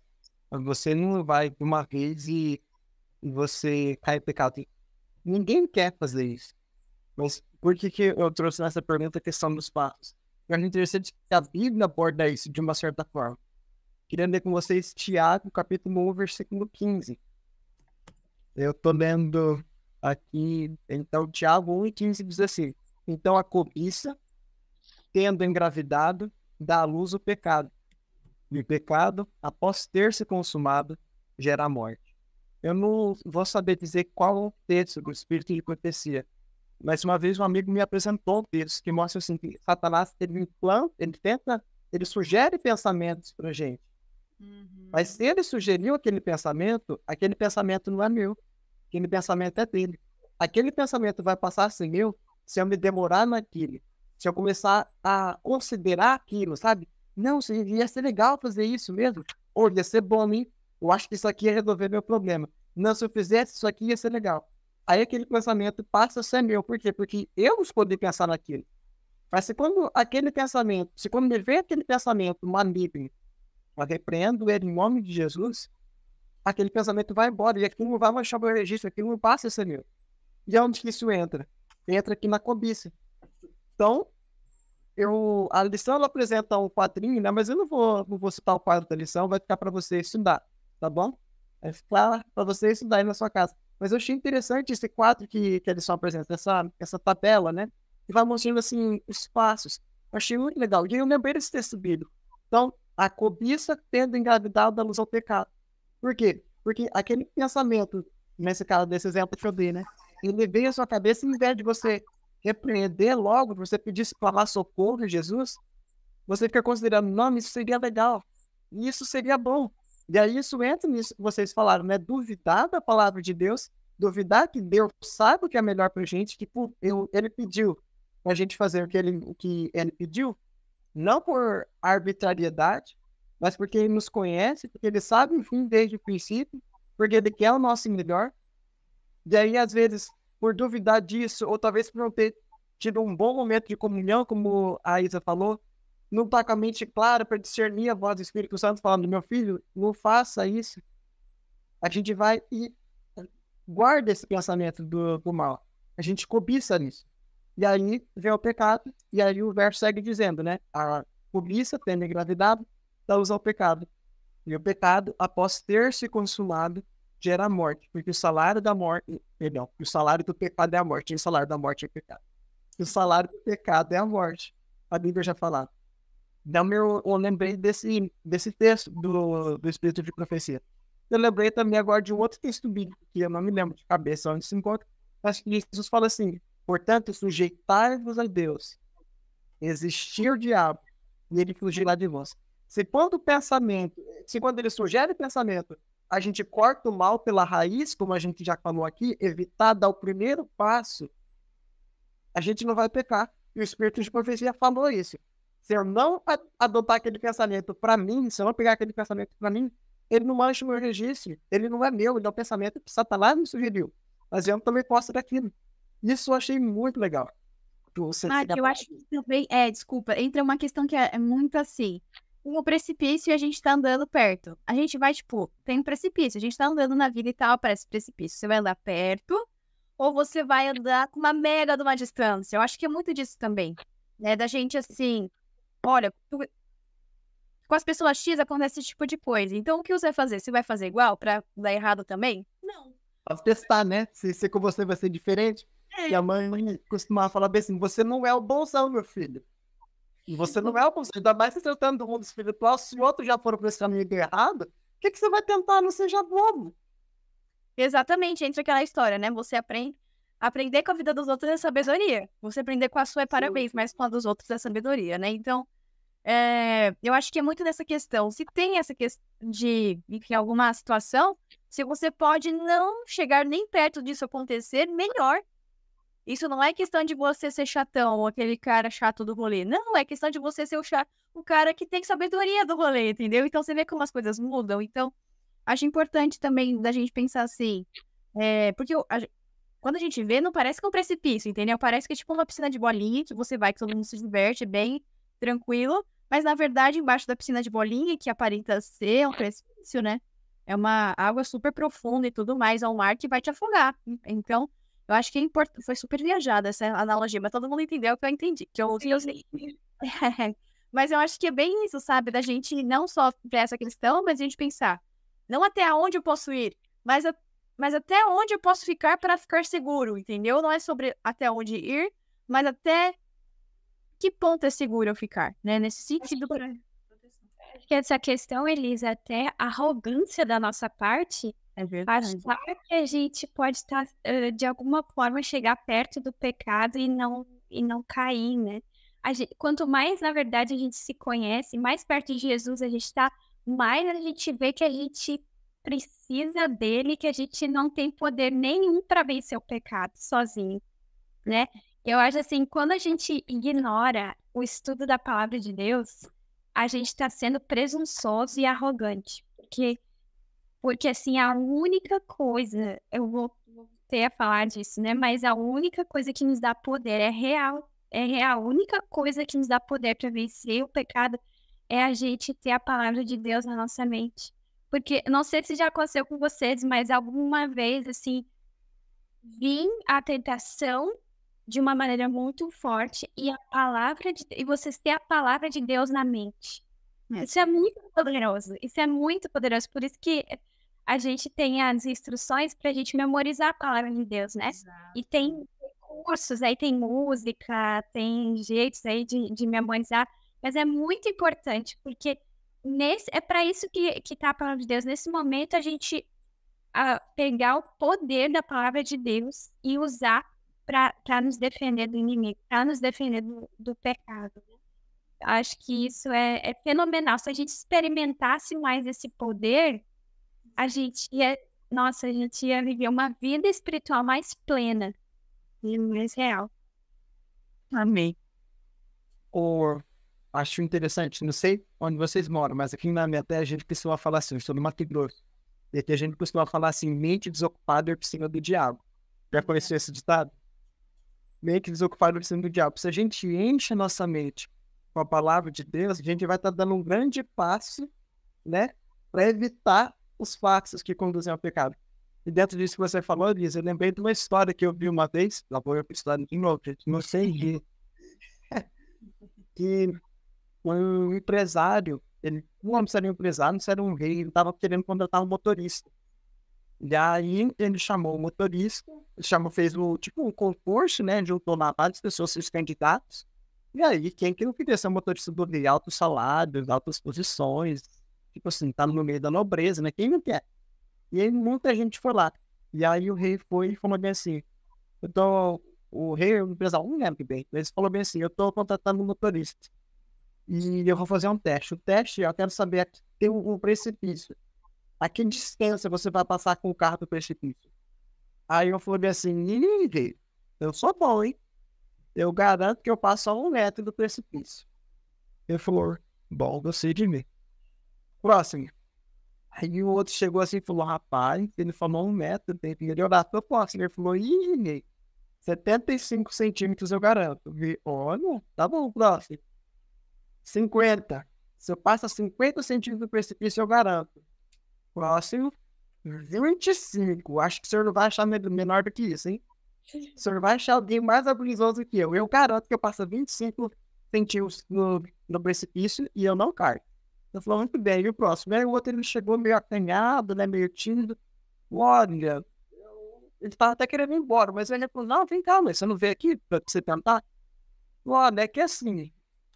Você não vai de uma vez e você cai em pecado. Ninguém quer fazer isso. Mas por que eu trouxe nessa pergunta a questão dos passos? Eu acho interessante que a Bíblia aborda isso de uma certa forma. Queria ler com vocês Tiago, capítulo 1, versículo 15. Eu estou lendo aqui, então, Tiago 1:15 diz assim: então a cobiça, tendo engravidado, dá à luz o pecado. E o pecado, após ter se consumado, gera a morte. Eu não vou saber dizer qual é o texto do Espírito de Profecia, mas uma vez um amigo me apresentou um texto que mostra assim, que Satanás ele sugere pensamentos para a gente. Mas se ele sugeriu aquele pensamento não é meu. Aquele pensamento é dele. Aquele pensamento vai passar a ser meu se eu me demorar naquilo. Se eu começar a considerar aquilo, sabe? Não, ia ser legal fazer isso mesmo. Ou ia ser bom, hein? Eu acho que isso aqui ia resolver meu problema. Não, se eu fizesse isso aqui ia ser legal. Aí aquele pensamento passa a ser meu. Por quê? Porque eu escolhi pensar naquilo. Mas se quando me vem aquele pensamento maligno, eu repreendo ele em nome de Jesus, aquele pensamento vai embora e aquilo não vai manchar meu registro, aquilo não passa a ser meu. E onde que isso entra? Entra aqui na cobiça. Então, a lição ela apresenta um quadrinho, né? Mas eu não vou citar o quadro da lição, vai ficar para você estudar, tá bom? Vai ficar para você estudar aí na sua casa. Mas eu achei interessante esse quadro que a lição apresenta, essa tabela, né? Que vai mostrando assim os passos. Eu achei muito legal. E eu lembrei desse texto bíblico. Então, a cobiça tendo engravidado da luz ao pecado. Por quê? Porque aquele pensamento, nesse caso desse exemplo que eu dei, né? Ele veio à sua cabeça, em vez de você repreender logo, você pedir clamar socorro a Jesus, você fica considerando, não, isso seria legal, isso seria bom. E aí isso entra nisso que vocês falaram, né? Duvidar da palavra de Deus, duvidar que Deus sabe o que é melhor pra gente, que ele pediu pra gente fazer o que ele pediu, não por arbitrariedade, mas porque ele nos conhece, porque ele sabe o fim desde o princípio, porque ele quer o nosso melhor. E aí, às vezes, por duvidar disso, ou talvez por não ter tido um bom momento de comunhão, como a Isa falou, não estar com a mente clara para discernir a voz do Espírito Santo falando, meu filho, não faça isso. A gente vai e guarda esse pensamento do mal. A gente cobiça nisso. E aí vem o pecado, e aí o verso segue dizendo, né? A cobiça, tendo engravidado, dá luz ao pecado. E o pecado, após ter se consumado, gera a morte. Porque o salário da morte... Perdão, o salário do pecado é a morte. E o salário da morte é o pecado. O salário do pecado é a morte. A Bíblia já falava. Então eu lembrei desse texto do Espírito de Profecia. Eu lembrei também agora de um outro texto bíblico, que eu não me lembro de cabeça onde se encontra. Mas que Jesus fala assim, portanto, sujeitai-vos a Deus. Existir o diabo, e ele fugirá de vós. Se quando ele sugere pensamento, a gente corta o mal pela raiz, como a gente já falou aqui, evitar dar o primeiro passo, a gente não vai pecar. E o Espírito de Profecia falou isso. Se eu não adotar aquele pensamento para mim, se eu não pegar aquele pensamento para mim, ele não mancha o meu registro, ele não é meu, ele é um pensamento que Satanás me sugeriu. Mas eu também posso daquilo. Isso eu achei muito legal. Eu acho que também, desculpa, entra uma questão que é muito assim, um precipício e a gente tá andando perto. A gente vai, tem um precipício, a gente tá andando na vida e tal, aparece precipício. Você vai andar perto ou você vai andar com uma mega de uma distância? Eu acho que é muito disso também, né? Da gente, assim, olha, com as pessoas X acontece esse tipo de coisa. Então, o que você vai fazer? Você vai fazer igual pra dar errado também? Não. Pode testar, né? Se com você vai ser diferente. E a mãe costumava falar bem assim, você não é o bonzão, meu filho. E você não é o bonzão. Ainda mais se você está no mundo espiritual, se o outro já for para esse caminho errado, o que você vai tentar? Não seja bobo. Exatamente, entra aquela história, né? Você aprende aprender com a vida dos outros é sabedoria. Você aprender com a sua é parabéns, mas com a dos outros é sabedoria, né? Então, eu acho que é muito dessa questão. Se tem essa questão de, enfim, alguma situação, se você pode não chegar nem perto disso acontecer, melhor. Isso não é questão de você ser chatão, ou aquele cara chato do rolê. Não, é questão de você ser o cara que tem sabedoria do rolê, entendeu? Então, você vê como as coisas mudam. Então, acho importante também da gente pensar assim, porque quando a gente vê, não parece que é um precipício, entendeu? Parece que é tipo uma piscina de bolinha, que você vai, que todo mundo se diverte, bem tranquilo, mas na verdade, embaixo da piscina de bolinha, que aparenta ser um precipício, né? É uma água super profunda e tudo mais, é um mar que vai te afogar. Então, eu acho que é importante, foi super viajada essa analogia, mas todo mundo entendeu o que eu entendi, que eu usei. Mas eu acho que é bem isso, sabe? Da gente não só para essa questão, mas a gente pensar, não até onde eu posso ir, mas até onde eu posso ficar para ficar seguro, entendeu? Não é sobre até onde ir, mas até que ponto é seguro eu ficar, né? Nesse sentido. Acho que essa questão, Elisa, até a arrogância da nossa parte, É verdade. achar que a gente pode estar, de alguma forma, chegar perto do pecado e não cair, né? Quanto mais, na verdade, a gente se conhece, mais perto de Jesus a gente está, mais a gente vê que a gente precisa dele, que a gente não tem poder nenhum para vencer o pecado sozinho, né? Eu acho assim, quando a gente ignora o estudo da palavra de Deus, a gente está sendo presunçoso e arrogante. Porque assim, a única coisa, eu vou ter a falar disso, né? Mas a única coisa que nos dá poder é real. É real. A única coisa que nos dá poder para vencer o pecado é a gente ter a palavra de Deus na nossa mente. Porque, não sei se já aconteceu com vocês, mas alguma vez, assim, vim a tentação de uma maneira muito forte e vocês têm a palavra de Deus na mente. Isso é muito poderoso. Isso é muito poderoso. Por isso que a gente tem as instruções para a gente memorizar a palavra de Deus, né? Exato. E tem cursos, aí tem música, tem jeitos aí de memorizar. Mas é muito importante, porque é para isso que tá a palavra de Deus. Nesse momento, a gente pegar o poder da palavra de Deus e usar para nos defender do inimigo, para nos defender do pecado. Acho que isso é fenomenal. Se a gente experimentasse mais esse poder, a gente ia viver uma vida espiritual mais plena e mais real. Amém. Acho interessante, não sei onde vocês moram, mas aqui na minha terra a gente costuma falar assim, eu estou no Mato Grosso, e aqui a gente costuma falar assim, mente desocupada é oficina do diabo. Já conheceu esse ditado? Mente desocupada é oficina do diabo. Se a gente enche a nossa mente com a palavra de Deus, a gente vai estar dando um grande passo, né, para evitar os passos que conduzem ao pecado. E dentro disso que você falou, Elisa, eu lembrei de uma história que eu vi uma vez, lá vou eu história de novo, gente, não sei que um empresário, um homem seria um empresário, não era um rei, ele estava querendo contratar um motorista. E aí ele chamou o motorista, fez um concurso, né, juntou lá várias pessoas, seus candidatos. E aí, quem que não queria ser um motorista de altos salários, altas posições, tipo assim, tá no meio da nobreza, né? Quem não quer? E aí muita gente foi lá. E aí o rei foi e falou bem assim, o rei, o empresário, não lembro bem, mas ele falou bem assim, eu tô contratando um motorista. E eu vou fazer um teste. O teste, eu quero saber, tem um precipício. A que distância você vai passar com o carro do precipício? Aí eu falei assim, rei, eu sou bom, hein? Eu garanto que eu passo a 1 metro do precipício. Ele falou, bom, gostei de mim. Próximo. Aí o outro chegou assim e falou, rapaz, ele falou 1 metro, tem que melhorar. Eu posso. Ele falou, 75 centímetros eu garanto. E, olha, tá bom, próximo. 50. Se eu passo a 50 centímetros do precipício, eu garanto. Próximo. 25. Acho que o senhor não vai achar menor do que isso, hein? O senhor vai achar alguém mais habilidoso que eu. Eu garanto que eu passo 25 centímetros no precipício e eu não caio. Eu falei, muito bem, e o próximo? Aí o outro ele chegou meio acanhado, né, meio tímido. Olha, ele tava até querendo ir embora, mas ele falou, não, vem cá, mas você não veio aqui pra você tentar? Olha, é que assim,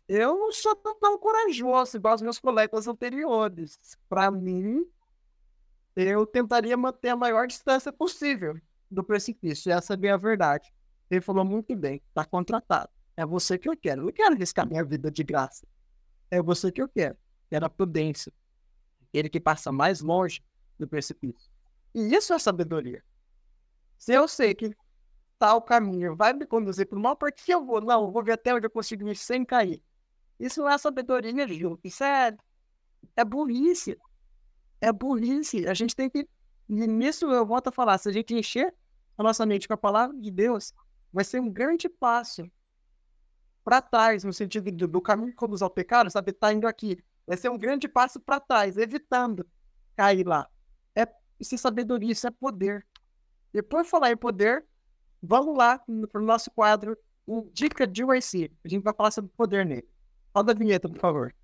eu não sou tão corajoso igual os meus colegas anteriores. Para mim, eu tentaria manter a maior distância possível. do precipício. Essa é bem a verdade. Ele falou muito bem, tá contratado. É você que eu quero. Eu não quero arriscar minha vida de graça. É você que eu quero. Quero a prudência. Ele que passa mais longe do precipício. E isso é sabedoria. Se eu sei que tal caminho vai me conduzir para o mal, por que eu vou? Não, eu vou ver até onde eu consigo ir sem cair. Isso não é sabedoria, Gil. Isso é burrice. É burrice. A gente tem que... E nisso eu volto a falar, se a gente encher a nossa mente com a palavra de Deus, vai ser um grande passo para trás, no sentido do caminho que conduz ao pecado, sabe? Tá indo aqui. Vai ser um grande passo para trás, evitando cair lá. Isso é sabedoria, isso é poder. E por falar em poder, vamos lá para o nosso quadro, o Dica de UIC. A gente vai falar sobre poder nele. Roda a vinheta, por favor.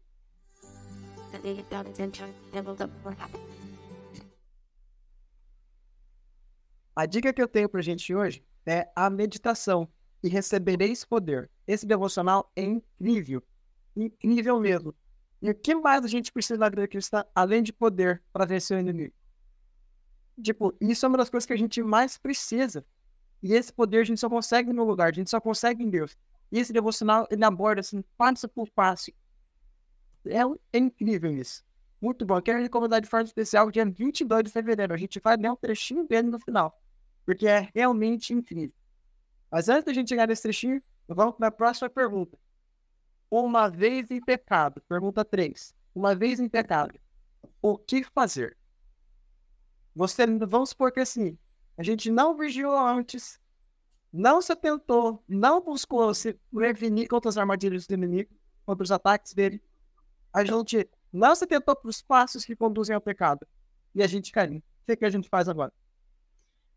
A dica que eu tenho pra gente hoje é a meditação. E recebereis poder. Esse devocional é incrível. Incrível mesmo. E o que mais a gente precisa na vida cristã, além de poder, para vencer o inimigo? Tipo, isso é uma das coisas que a gente mais precisa. E esse poder a gente só consegue no lugar, a gente só consegue em Deus. E esse devocional, ele aborda assim, passo por passo. É incrível isso. Muito bom. Quero recomendar de forma especial dia 22 de fevereiro. A gente vai ler um trechinho dele no final. Porque é realmente incrível. Mas antes da gente chegar nesse trechinho, vamos para a próxima pergunta. Uma vez em pecado. Pergunta 3. Uma vez em pecado, o que fazer? Vamos supor que assim, a gente não vigiou antes, não se atentou, não buscou se prevenir contra as armadilhas do inimigo, contra os ataques dele. A gente não se atentou para os passos que conduzem ao pecado. E a gente caiu. O que a gente faz agora?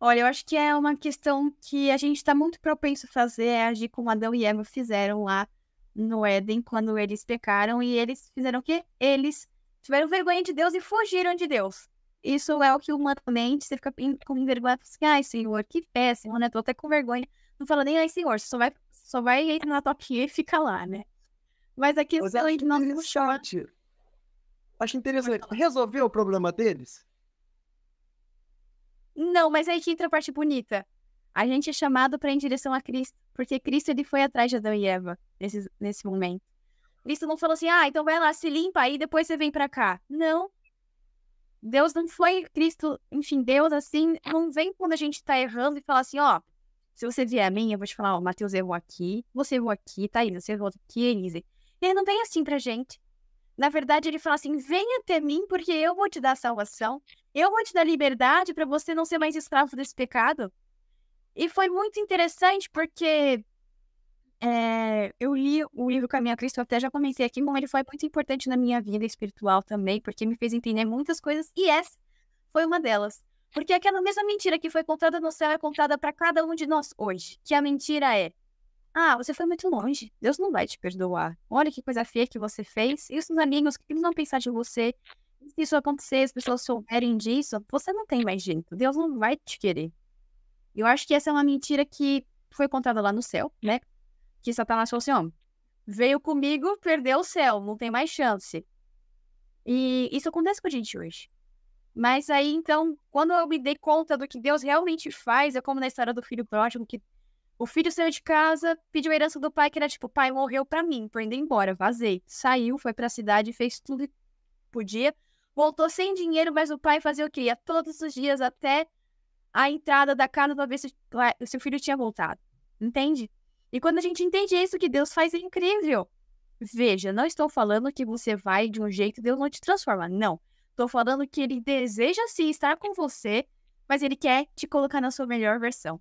Olha, eu acho que é uma questão que a gente está muito propenso a fazer, é agir como Adão e Eva fizeram lá no Éden, quando eles pecaram, e eles fizeram o quê? Eles tiveram vergonha de Deus e fugiram de Deus. Isso é o que humanamente você fica com vergonha, assim, ai, Senhor, que péssimo, né? Tô até com vergonha. Não fala nem, ai, Senhor, você só vai entrar na toquinha e fica lá, né? Mas a questão é que nós temos interessante. Acho interessante. Resolveu o problema deles? Não, mas aí que entra a parte bonita. A gente é chamado para ir em direção a Cristo, porque Cristo ele foi atrás de Adão e Eva nesse momento. Cristo não falou assim, então vai lá, se limpa aí, depois você vem para cá. Não. Deus não foi Cristo, enfim, Deus assim, não vem quando a gente tá errando e fala assim, se você vier a mim, eu vou te falar, Mateus errou aqui, você errou aqui, Thaís, você errou aqui, Elise. Ele não vem assim pra gente. Na verdade, ele fala assim, venha até mim, porque eu vou te dar salvação, eu vou te dar liberdade para você não ser mais escravo desse pecado. E foi muito interessante, porque eu li o livro Caminho a Cristo, eu até já comentei aqui, como ele foi muito importante na minha vida espiritual também, porque me fez entender muitas coisas, e essa foi uma delas. Porque aquela mesma mentira que foi contada no céu é contada para cada um de nós hoje, que a mentira é, você foi muito longe, Deus não vai te perdoar, olha que coisa feia que você fez, e os seus amigos, o que eles vão pensar de você? Se isso acontecer, as pessoas souberem disso, você não tem mais jeito, Deus não vai te querer. Eu acho que essa é uma mentira que foi contada lá no céu, né? Que Satanás falou assim, veio comigo, perdeu o céu, não tem mais chance. E isso acontece com a gente hoje. Mas aí, então, quando eu me dei conta do que Deus realmente faz, é como na história do filho pródigo, que o filho saiu de casa, pediu a herança do pai, que era tipo, pai morreu pra mim, tô indo embora, vazei. Saiu, foi pra cidade, fez tudo que podia, voltou sem dinheiro, mas o pai fazia o quê? Ia todos os dias até a entrada da casa pra ver se o filho tinha voltado. Entende? E quando a gente entende isso, que Deus faz é incrível. Veja, não estou falando que você vai de um jeito e Deus não te transforma. Não. Estou falando que Ele deseja sim estar com você, mas Ele quer te colocar na sua melhor versão.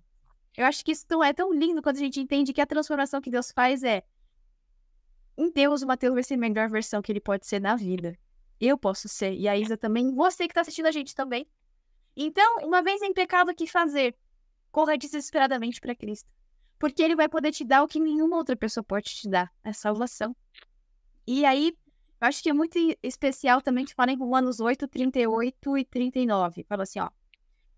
Eu acho que isso é tão lindo quando a gente entende que a transformação que Deus faz é em Deus, o Mateus vai ser a melhor versão que ele pode ser na vida. Eu posso ser, e a Isa também, você que está assistindo a gente também. Então, uma vez em pecado, o que fazer? Corra desesperadamente para Cristo. Porque Ele vai poder te dar o que nenhuma outra pessoa pode te dar, a salvação. E aí, eu acho que é muito especial também que fala em Romanos 8, 38 e 39. Fala assim,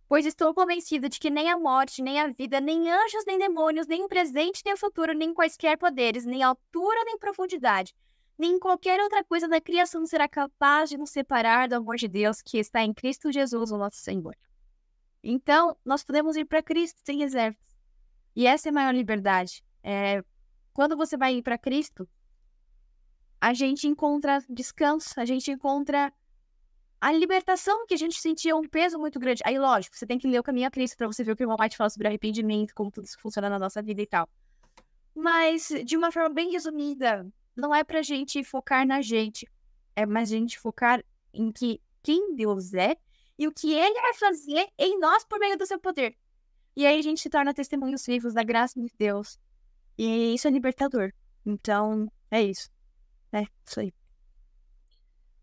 pois estou convencida de que nem a morte, nem a vida, nem anjos, nem demônios, nem o presente, nem o futuro, nem quaisquer poderes, nem altura, nem profundidade, nem qualquer outra coisa da criação será capaz de nos separar do amor de Deus que está em Cristo Jesus, o nosso Senhor. Então, nós podemos ir para Cristo sem reservas. E essa é a maior liberdade. Quando você vai ir para Cristo, a gente encontra descanso, a gente encontra a libertação que a gente sentia um peso muito grande. Aí, lógico, você tem que ler o Caminho a Cristo para você ver o que o irmão White fala sobre arrependimento, como tudo isso funciona na nossa vida e tal. Mas, de uma forma bem resumida, não é pra gente focar na gente, é mais a gente focar em quem Deus é e o que Ele vai fazer em nós por meio do seu poder. E aí a gente se torna testemunhos vivos da graça de Deus. E isso é libertador. Então, é isso. É isso aí.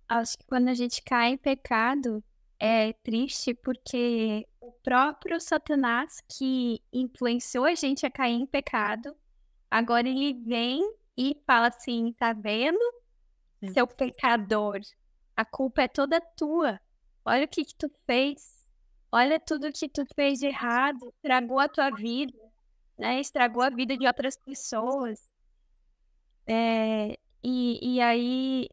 Acho que quando a gente cai em pecado, é triste porque o próprio Satanás que influenciou a gente a cair em pecado, agora ele vem e fala assim, tá vendo, seu pecador? A culpa é toda tua. Olha o que tu fez. Olha tudo que tu fez de errado. Estragou a tua vida, né? Estragou a vida de outras pessoas. E aí,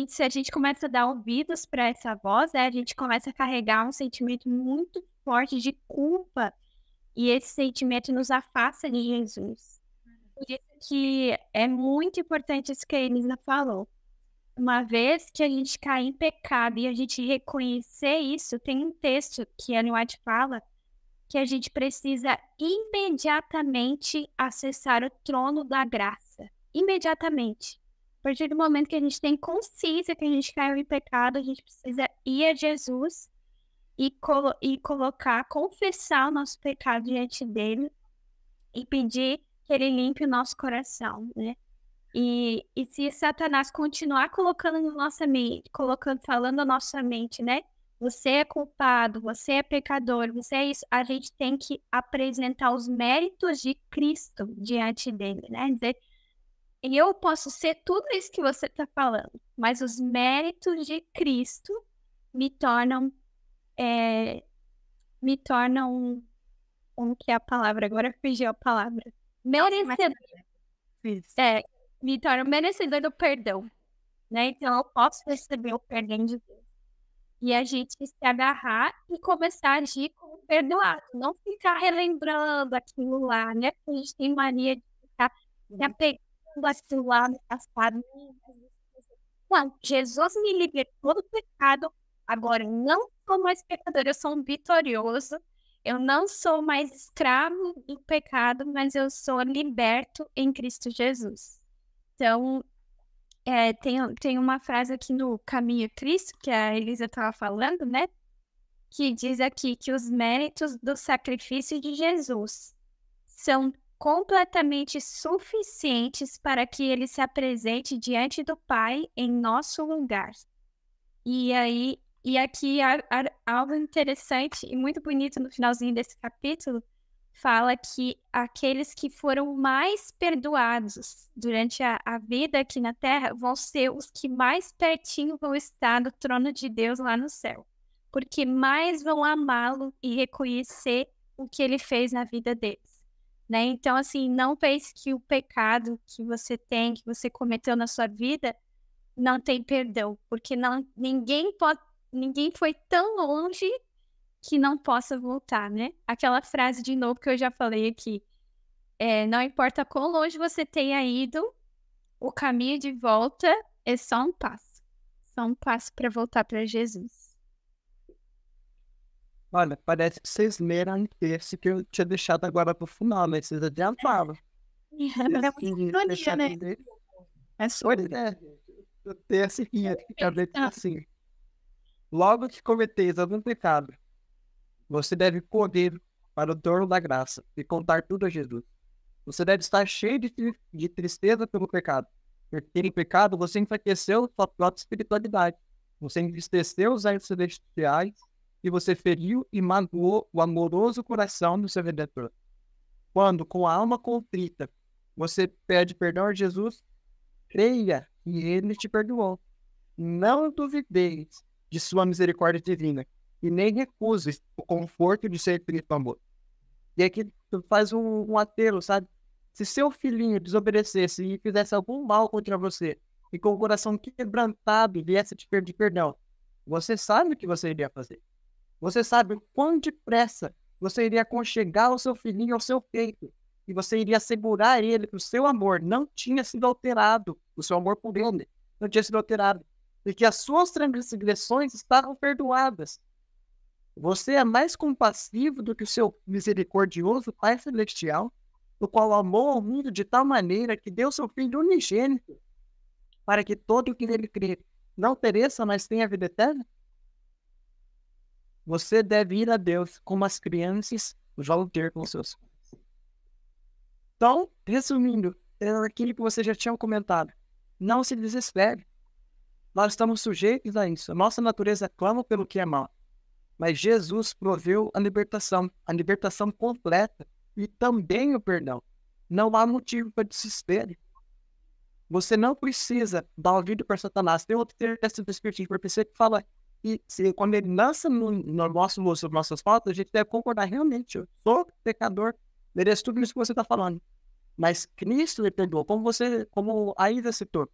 se a gente começa a dar ouvidos para essa voz, a gente começa a carregar um sentimento muito forte de culpa. E esse sentimento nos afasta de Jesus. Por isso que é muito importante isso que a Elisa falou. Uma vez que a gente cai em pecado e a gente reconhecer isso, tem um texto que Ellen White fala que a gente precisa imediatamente acessar o trono da graça. Imediatamente. A partir do momento que a gente tem consciência que a gente caiu em pecado, a gente precisa ir a Jesus e confessar o nosso pecado diante dele e pedir que ele limpe o nosso coração, né? E se Satanás continuar colocando na nossa mente, falando na nossa mente, né? Você é culpado, você é pecador, você é isso. A gente tem que apresentar os méritos de Cristo diante dele, né? Dizer, eu posso ser tudo isso que você está falando, mas os méritos de Cristo me tornam, como que é a palavra? Agora fugiu a palavra. Merecedor. Me torna merecedor do perdão, né? Então eu posso receber o perdão de Deus. E a gente se agarrar e começar a agir como perdoado, não ficar relembrando aquilo lá, né? Porque a gente tem mania de ficar se apegando aquilo lá no passado. Não, Jesus me libertou do pecado, agora eu não sou mais pecador, eu sou um vitorioso. Eu não sou mais escravo do pecado, mas eu sou liberto em Cristo Jesus. Então, tem uma frase aqui no Caminho a Cristo, que a Elisa estava falando, né? Que diz aqui que os méritos do sacrifício de Jesus são completamente suficientes para que ele se apresente diante do Pai em nosso lugar. E aqui algo interessante e muito bonito no finalzinho desse capítulo, fala que aqueles que foram mais perdoados durante a vida aqui na Terra vão ser os que mais pertinho vão estar do trono de Deus lá no céu. Porque mais vão amá-lo e reconhecer o que ele fez na vida deles. Né? Então, assim, não pense que o pecado que você cometeu na sua vida, não tem perdão. Porque ninguém foi tão longe que não possa voltar, né? Aquela frase de novo que eu já falei aqui. Não importa quão longe você tenha ido, o caminho de volta é só um passo. Só um passo para voltar para Jesus. Olha, parece que vocês leram esse que eu tinha deixado agora pro final, né? Vocês adiantaram. É muito ironia, né? É sobre, né? O texto aqui, assim. Logo que cometeis algum pecado, você deve correr para o trono da graça e contar tudo a Jesus. Você deve estar cheio de tristeza pelo pecado. Porque em pecado você enfraqueceu sua própria espiritualidade. Você entristeceu os entes celestiais e você feriu e magoou o amoroso coração do seu Redentor. Quando, com a alma contrita, você pede perdão a Jesus, creia que ele te perdoou. Não duvideis de sua misericórdia divina e nem recuse o conforto de ser filho do amor. E aqui tu faz um apelo, sabe? Se seu filhinho desobedecesse e fizesse algum mal contra você e com o coração quebrantado viesse te pedir perdão, você sabe o que você iria fazer. Você sabe o quão depressa você iria aconchegar o seu filhinho ao seu peito. E você iria assegurar ele que o seu amor não tinha sido alterado. O seu amor por ele não tinha sido alterado. E que as suas transgressões estavam perdoadas. Você é mais compassivo do que o seu misericordioso Pai Celestial, o qual amou ao mundo de tal maneira que deu seu Filho unigênito, para que todo o que nele crê não pereça, mas tenha vida eterna? Você deve ir a Deus como as crianças vão ter com seus pais. Então, resumindo, é aquilo que você já tinha comentado. Não se desespere. Nós estamos sujeitos a isso. A nossa natureza clama pelo que é mal. Mas Jesus proveu a libertação completa e também o perdão. Não há motivo para desespero. Você não precisa dar ouvido para Satanás. Tem outro texto do Espiritismo que fala que quando ele lança no nosso rosto sobre nossas faltas, a gente deve concordar realmente. Eu sou pecador, mereço tudo isso que você está falando. Mas Cristo me perdoou. Como a Isa citou,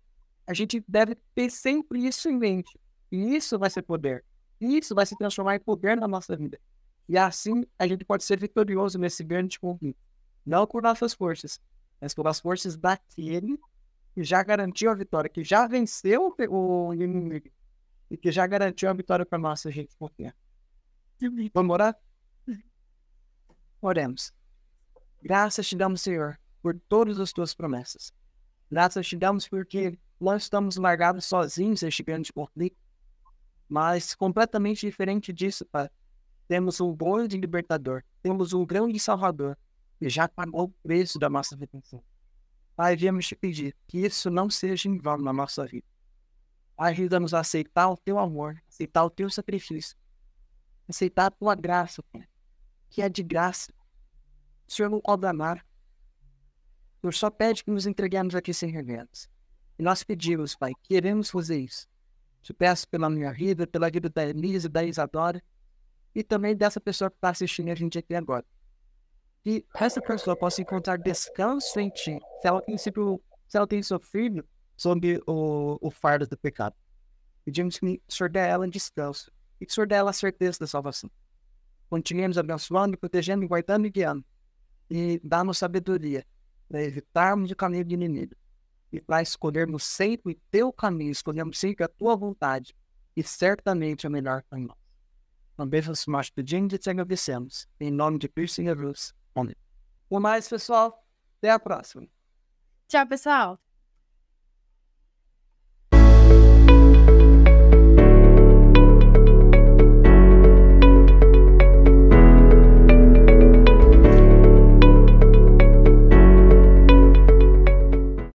a gente deve ter sempre isso em mente. E isso vai ser poder. E isso vai se transformar em poder na nossa vida. E assim a gente pode ser vitorioso nesse grande conflito. Não por nossas forças, mas pelas forças daquele que já garantiu a vitória, que já venceu o inimigo e que já garantiu a vitória para nós, se a gente confiar. Vamos orar? Oremos. Graças te damos, Senhor, por todas as tuas promessas. Graças te damos porque nós estamos largados sozinhos neste grande conflito. Mas completamente diferente disso, Pai. Temos um grande libertador, temos um grande salvador que já pagou o preço da nossa redenção. Pai, viemos te pedir que isso não seja em vão na nossa vida. Ajuda-nos a aceitar o teu amor, aceitar o teu sacrifício, aceitar a tua graça, Pai, que é de graça. O Senhor não cobra nada. O Senhor só pede que nos entreguemos aqui sem remédios. E nós pedimos, Pai, queremos fazer isso. Te peço pela minha vida, pela vida da Elisa, da Isadora, e também dessa pessoa que está assistindo a gente aqui agora. Que essa pessoa possa encontrar descanso em Ti, se ela tem sofrido sob o fardo do pecado. Pedimos que o Senhor dê a ela descanso, e que o Senhor dê a ela a certeza da salvação. Continuemos abençoando, protegendo, guardando e guiando. E dá-nos sabedoria para evitarmos o caminho do inimigo. E para escolhermos sempre o teu caminho, escolhermos sempre a tua vontade, e certamente é melhor para nós. Também nós pedimos e te agradecemos. Em nome de Cristo Jesus. Amém. Por mais, pessoal. Até a próxima. Tchau, pessoal.